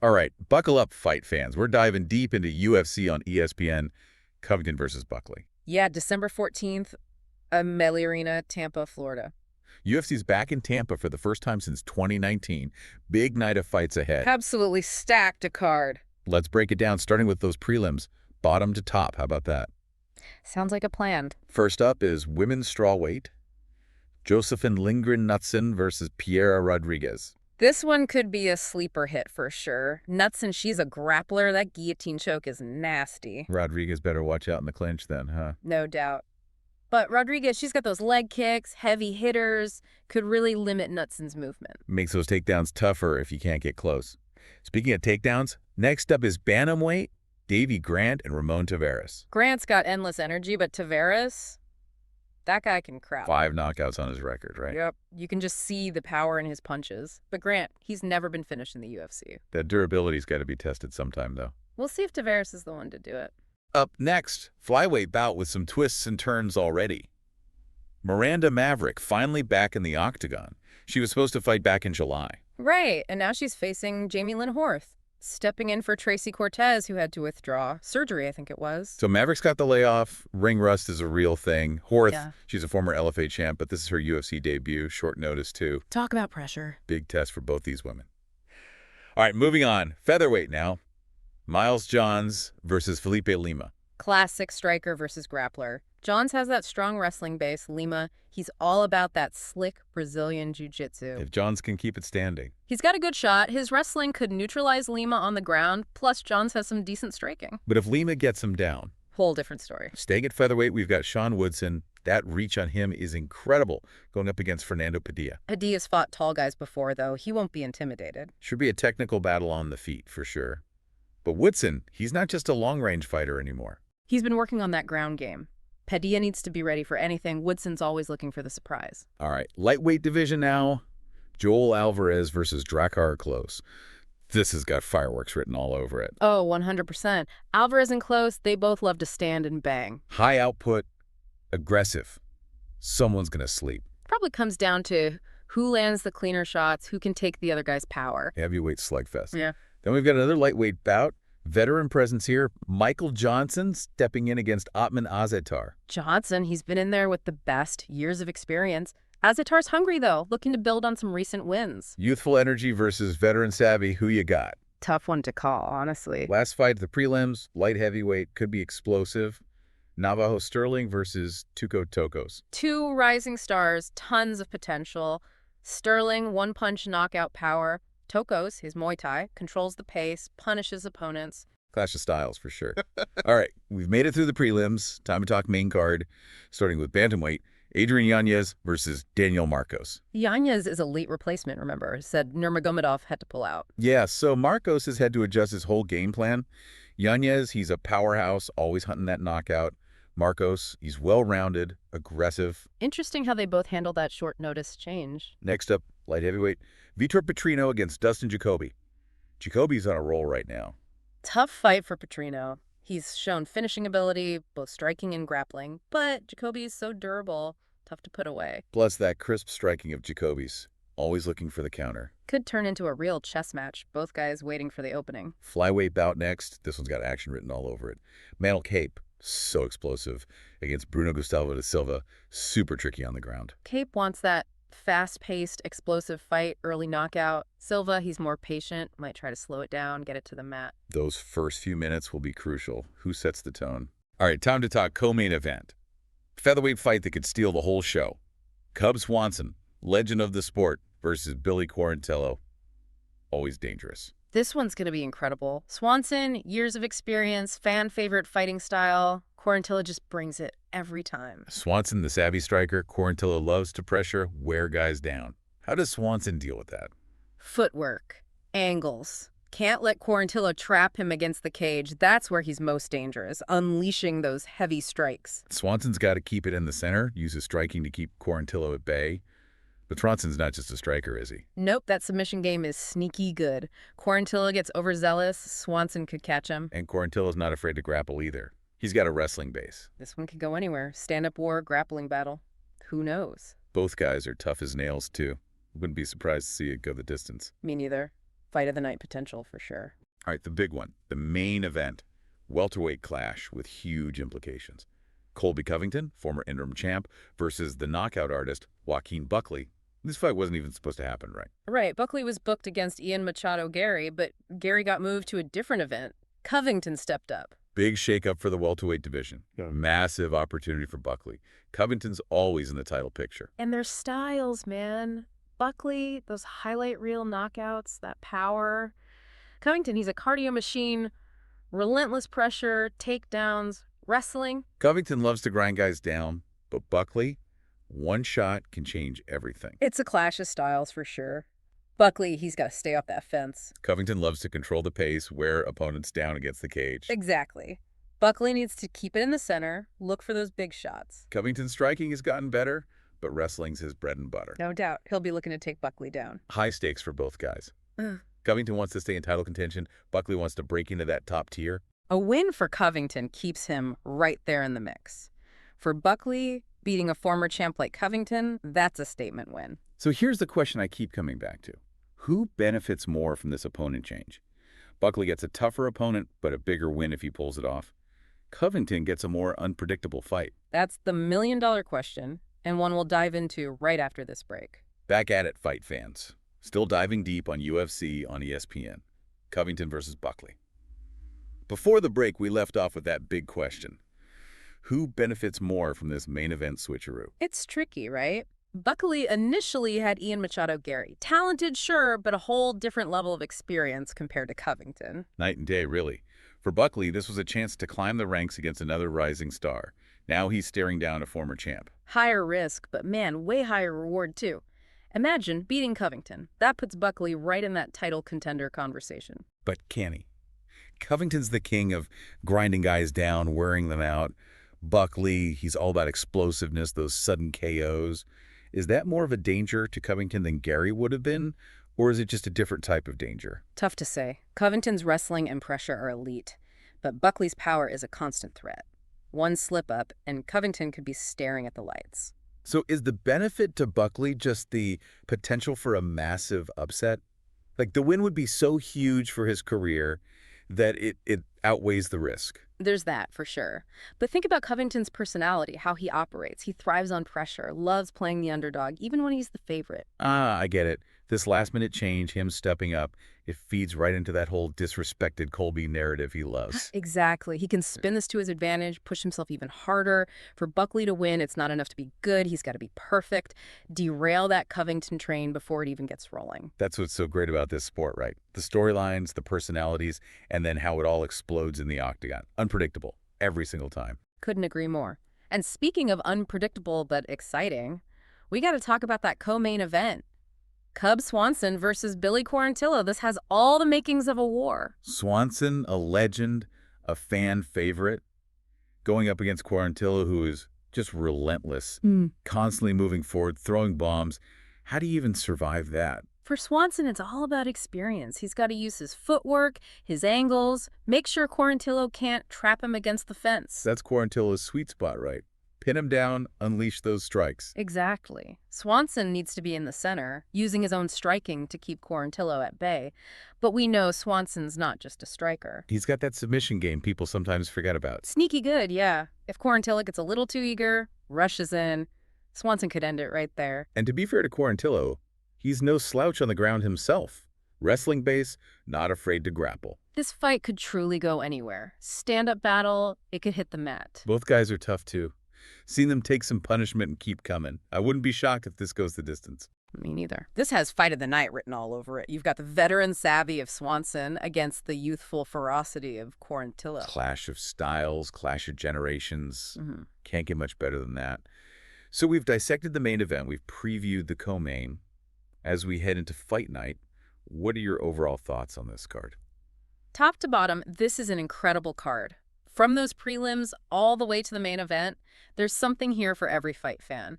All right, buckle up, fight fans. We're diving deep into UFC on ESPN Covington versus Buckley. Yeah, December 14th, Melly Arena, Tampa, Florida. UFC's back in Tampa for the first time since 2019. Big night of fights ahead. Absolutely stacked a card. Let's break it down, starting with those prelims, bottom to top. How about that? Sounds like a plan. First up is women's strawweight, Josephine Lindgren-Knudsen versus Piera Rodriguez. This one could be a sleeper hit for sure. Knudsen, she's a grappler. That guillotine choke is nasty. Rodriguez better watch out in the clinch then, huh? No doubt. But Rodriguez, she's got those leg kicks, heavy hitters, could really limit Knudsen's movement. Makes those takedowns tougher if you can't get close. Speaking of takedowns, next up is bantamweight, Davy Grant and Ramon Taveras. Grant's got endless energy, but Taveras, that guy can crowd. 5 knockouts on his record, right? Yep. You can just see the power in his punches. But Grant, he's never been finished in the UFC. That durability's got to be tested sometime, though. We'll see if Taveras is the one to do it. Up next, flyweight bout with some twists and turns already. Miranda Maverick finally back in the octagon. She was supposed to fight back in July. Right, and now she's facing Jamey-Lyn, stepping in for Tracy Cortez, who had to withdraw. Surgery, I think it was. So Maverick's got the layoff. Ring rust is a real thing. Horth, Yeah. she's a former LFA champ, but this is her UFC debut. Short notice, too. Talk about pressure. Big test for both these women. All right, moving on. Featherweight now. Miles Johns versus Felipe Lima. Classic striker versus grappler. Johns has that strong wrestling base. Lima, he's all about that slick Brazilian jiu-jitsu. If Johns can keep it standing. He's got a good shot. His wrestling could neutralize Lima on the ground, plus Johns has some decent striking. But if Lima gets him down. Whole different story. Staying at featherweight, we've got Sean Woodson. That reach on him is incredible, going up against Fernando Padilla. Padilla's fought tall guys before, though. He won't be intimidated. Should be a technical battle on the feet, for sure. But Woodson, he's not just a long-range fighter anymore. He's been working on that ground game. Padilla needs to be ready for anything. Woodson's always looking for the surprise. All right, lightweight division now. Joel Alvarez versus Drakkar Klose. This has got fireworks written all over it. Oh, 100%. Alvarez and Klose, they both love to stand and bang. High output, aggressive. Someone's going to sleep. Probably comes down to who lands the cleaner shots, who can take the other guy's power. Heavyweight slugfest. Yeah. Then we've got another lightweight bout. Veteran presence here, Michael Johnson stepping in against Otman Azetar. Johnson, he's been in there with the best, years of experience. Azetar's hungry, though, looking to build on some recent wins. Youthful energy versus veteran savvy. Who you got? Tough one to call, honestly. Last fight, the prelims, light heavyweight, could be explosive. Navajo Sterling versus Tuco Tokos. Two rising stars, tons of potential. Sterling, one-punch knockout power. Tokos, his Muay Thai, controls the pace, punishes opponents. Clash of styles, for sure. All right, we've made it through the prelims. Time to talk main card, starting with bantamweight. Adrian Yanez versus Daniel Marcos. Yanez is a late replacement, remember. Said Nurmagomedov had to pull out. Yeah, so Marcos has had to adjust his whole game plan. Yanez, he's a powerhouse, always hunting that knockout. Marcos, he's well-rounded, aggressive. Interesting how they both handle that short notice change. Next up, light heavyweight, Vitor Petrino against Dustin Jacoby. Jacoby's on a roll right now. Tough fight for Petrino. He's shown finishing ability, both striking and grappling, but Jacoby is so durable, tough to put away. Plus that crisp striking of Jacoby's, always looking for the counter. Could turn into a real chess match, both guys waiting for the opening. Flyweight bout next. This one's got action written all over it. Manel Cape, so explosive, against Bruno Gustavo da Silva, super tricky on the ground. Cape wants that fast-paced, explosive fight, early knockout. Silva, he's more patient, might try to slow it down, get it to the mat. Those first few minutes will be crucial. Who sets the tone? All right, time to talk co-main event. Featherweight fight that could steal the whole show. Cub Swanson, legend of the sport, versus Billy Quarantillo. Always dangerous. This one's going to be incredible. Swanson, years of experience, fan-favorite fighting style. Quarantillo just brings it every time. Swanson, the savvy striker. Quarantillo loves to pressure, wear guys down. How does Swanson deal with that? Footwork, angles. Can't let Quarantillo trap him against the cage. That's where he's most dangerous, unleashing those heavy strikes. Swanson's got to keep it in the center, use his striking to keep Quarantillo at bay. But Swanson's not just a striker, is he? Nope, that submission game is sneaky good. Quarantillo gets overzealous, Swanson could catch him. And Quarantillo's not afraid to grapple either. He's got a wrestling base. This one could go anywhere. Stand-up war, grappling battle. Who knows? Both guys are tough as nails, too. Wouldn't be surprised to see it go the distance. Me neither. Fight of the night potential for sure. All right, the big one, the main event, welterweight clash with huge implications. Colby Covington, former interim champ, versus the knockout artist, Joaquin Buckley. This fight wasn't even supposed to happen, right? Right, Buckley was booked against Ian Machado Gary, but Gary got moved to a different event. Covington stepped up. Big shakeup for the welterweight division. Massive opportunity for Buckley. Covington's always in the title picture. And their styles, man. Buckley, those highlight reel knockouts, that power. Covington, he's a cardio machine, relentless pressure, takedowns, wrestling. Covington loves to grind guys down, but Buckley, one shot can change everything. It's a clash of styles for sure. Buckley, he's got to stay off that fence. Covington loves to control the pace, wear opponents down against the cage. Exactly. Buckley needs to keep it in the center, look for those big shots. Covington's striking has gotten better, but wrestling's his bread and butter. No doubt, he'll be looking to take Buckley down. High stakes for both guys. Ugh. Covington wants to stay in title contention. Buckley wants to break into that top tier. A win for Covington keeps him right there in the mix. For Buckley, beating a former champ like Covington, that's a statement win. So here's the question I keep coming back to. Who benefits more from this opponent change? Buckley gets a tougher opponent, but a bigger win if he pulls it off. Covington gets a more unpredictable fight. That's the million-dollar question, and one we'll dive into right after this break. Back at it, fight fans. Still diving deep on UFC on ESPN. Covington versus Buckley. Before the break, we left off with that big question. Who benefits more from this main event switcheroo? It's tricky, right? Buckley initially had Ian Machado Gary. Talented, sure, but a whole different level of experience compared to Covington. Night and day, really. For Buckley, this was a chance to climb the ranks against another rising star. Now he's staring down a former champ. Higher risk, but man, way higher reward too. Imagine beating Covington. That puts Buckley right in that title contender conversation. But can he? Covington's the king of grinding guys down, wearing them out. Buckley, he's all about explosiveness, those sudden KOs. Is that more of a danger to Covington than Gary would have been? Or is it just a different type of danger? Tough to say. Covington's wrestling and pressure are elite, but Buckley's power is a constant threat. One slip-up, and Covington could be staring at the lights. So is the benefit to Buckley just the potential for a massive upset? Like the win would be so huge for his career that it outweighs the risk. There's that, for sure. But think about Covington's personality, how he operates. He thrives on pressure, loves playing the underdog, even when he's the favorite. Ah, I get it. This last-minute change, him stepping up, it feeds right into that whole disrespected Colby narrative he loves. Exactly. He can spin this to his advantage, push himself even harder. For Buckley to win, it's not enough to be good. He's got to be perfect. Derail that Covington train before it even gets rolling. That's what's so great about this sport, right? The storylines, the personalities, and then how it all explodes in the octagon. Unpredictable, every single time. Couldn't agree more. And speaking of unpredictable but exciting, we got to talk about that co-main event. Cub Swanson versus Billy Quarantillo. This has all the makings of a war. Swanson, a legend, a fan favorite, going up against Quarantillo, who is just relentless, constantly moving forward, throwing bombs. How do you even survive that? For Swanson, it's all about experience. He's got to use his footwork, his angles, make sure Quarantillo can't trap him against the fence. That's Quarantillo's sweet spot, right? Pin him down, unleash those strikes. Exactly. Swanson needs to be in the center, using his own striking to keep Quarantillo at bay. But we know Swanson's not just a striker. He's got that submission game people sometimes forget about. Sneaky good, yeah. If Quarantillo gets a little too eager, rushes in, Swanson could end it right there. And to be fair to Quarantillo, he's no slouch on the ground himself. Wrestling base, not afraid to grapple. This fight could truly go anywhere. Stand-up battle, it could hit the mat. Both guys are tough, too. Seen them take some punishment and keep coming. I wouldn't be shocked if this goes the distance. Me neither. This has fight of the night written all over it. You've got the veteran savvy of Swanson against the youthful ferocity of Quarantillo. Clash of styles, clash of generations. Can't get much better than that. So we've dissected the main event. We've previewed the co-main. As we head into fight night, what are your overall thoughts on this card? Top to bottom, this is an incredible card. From those prelims all the way to the main event, there's something here for every fight fan.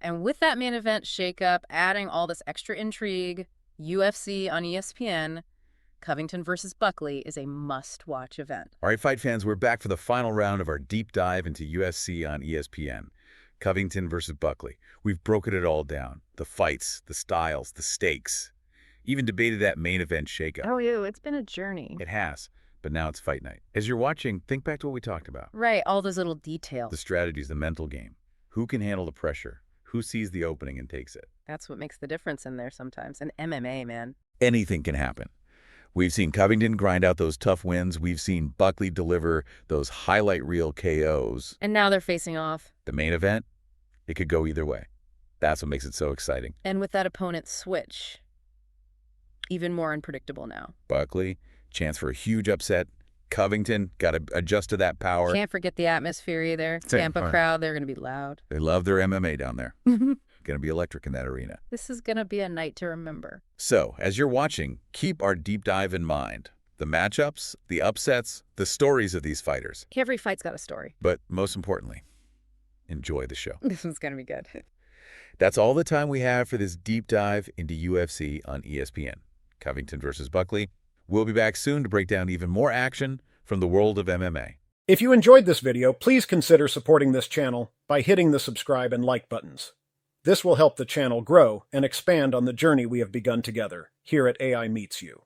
And with that main event shakeup, adding all this extra intrigue, UFC on ESPN, Covington versus Buckley is a must-watch event. All right, fight fans, we're back for the final round of our deep dive into UFC on ESPN. Covington versus Buckley. We've broken it all down. The fights, the styles, the stakes. Even debated that main event shakeup. Oh, ew, it's been a journey. It has, but now it's fight night. As you're watching, think back to what we talked about. Right, all those little details. The strategies, the mental game. Who can handle the pressure? Who sees the opening and takes it? That's what makes the difference in there sometimes. And MMA, man. Anything can happen. We've seen Covington grind out those tough wins. We've seen Buckley deliver those highlight reel KOs. And now they're facing off. The main event, it could go either way. That's what makes it so exciting. And with that opponent switch, even more unpredictable now. Buckley, chance for a huge upset. Covington, got to adjust to that power. Can't forget the atmosphere either. Same, Tampa fine. crowd, they're going to be loud. They love their MMA down there. Going to be electric in that arena. This is going to be a night to remember. So, as you're watching, keep our deep dive in mind. The matchups, the upsets, the stories of these fighters. Every fight's got a story. But most importantly, enjoy the show. This one's going to be good. That's all the time we have for this deep dive into UFC on ESPN. Covington versus Buckley. We'll be back soon to break down even more action from the world of MMA. If you enjoyed this video, please consider supporting this channel by hitting the subscribe and like buttons. This will help the channel grow and expand on the journey we have begun together here at AI Meets You.